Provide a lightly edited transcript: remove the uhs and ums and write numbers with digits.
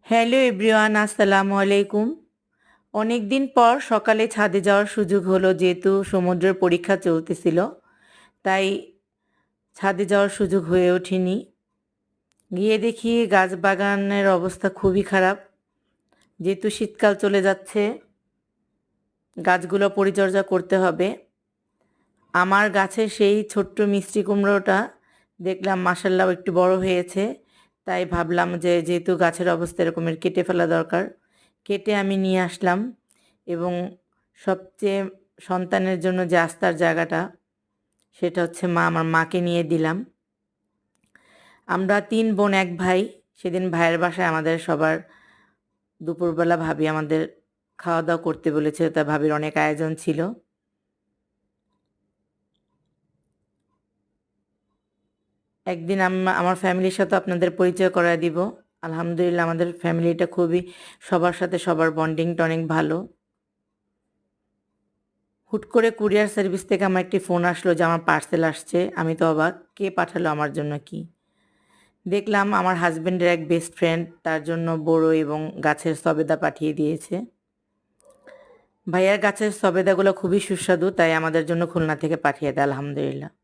Hello everyone, আসসালামু আলাইকুম। অনেক দিন পর সকালে ছাদে যাওয়ার সুযোগ হলো, যেহেতু সমুদ্রের পরীক্ষা চলতেছিল, তাই ছাদে যাওয়ার সুযোগ হয়ে ওঠেনি। গিয়ে দেখি গাছ বাগানের অবস্থা খুবই খারাপ। যেহেতু শীতকাল চলে যাচ্ছে, গাছগুলো পরিচর্যা করতে হবে। আমার গাছে সেই ছোট্ট মিষ্টি কুমড়োটা দেখলাম মাশাআল্লাহ একটু বড় হয়েছে, তাই ভাবলাম যে যেহেতু গাছের অবস্থা এরকমের কেটে ফেলা দরকার। কেটে আমি নিয়ে আসলাম এবং সবচেয়ে সন্তানের জন্য যে আস্থার জায়গাটা, সেটা হচ্ছে মা। আমার মাকে নিয়ে দিলাম। আমরা ৩ বোন ১ ভাই। সেদিন ভাইয়ের বাসায় আমাদের সবার দুপুরবেলা ভাবি আমাদের খাওয়া দাওয়া করতে বলেছে, তা ভাবির অনেক আয়োজন ছিল। একদিন আমার ফ্যামিলির সাথে আপনাদের পরিচয় করায় দিব। আলহামদুলিল্লাহ আমাদের ফ্যামিলিটা খুবই, সবার সাথে সবার বন্ডিংটা অনেক ভালো। হুট করে কুরিয়ার সার্ভিস থেকে আমার একটি ফোন আসলো যে আমার পার্সেল আসছে। আমি তো অবাক, কে পাঠালো আমার জন্য কি? দেখলাম আমার হাজবেন্ডের এক বেস্ট ফ্রেন্ড তার জন্য বড়ই এবং গাছের সবেদা পাঠিয়ে দিয়েছে। ভাইয়ার গাছের সবেদাগুলো খুবই সুস্বাদু, তাই আমাদের জন্য খুলনা থেকে পাঠিয়ে দেয় আলহামদুলিল্লাহ।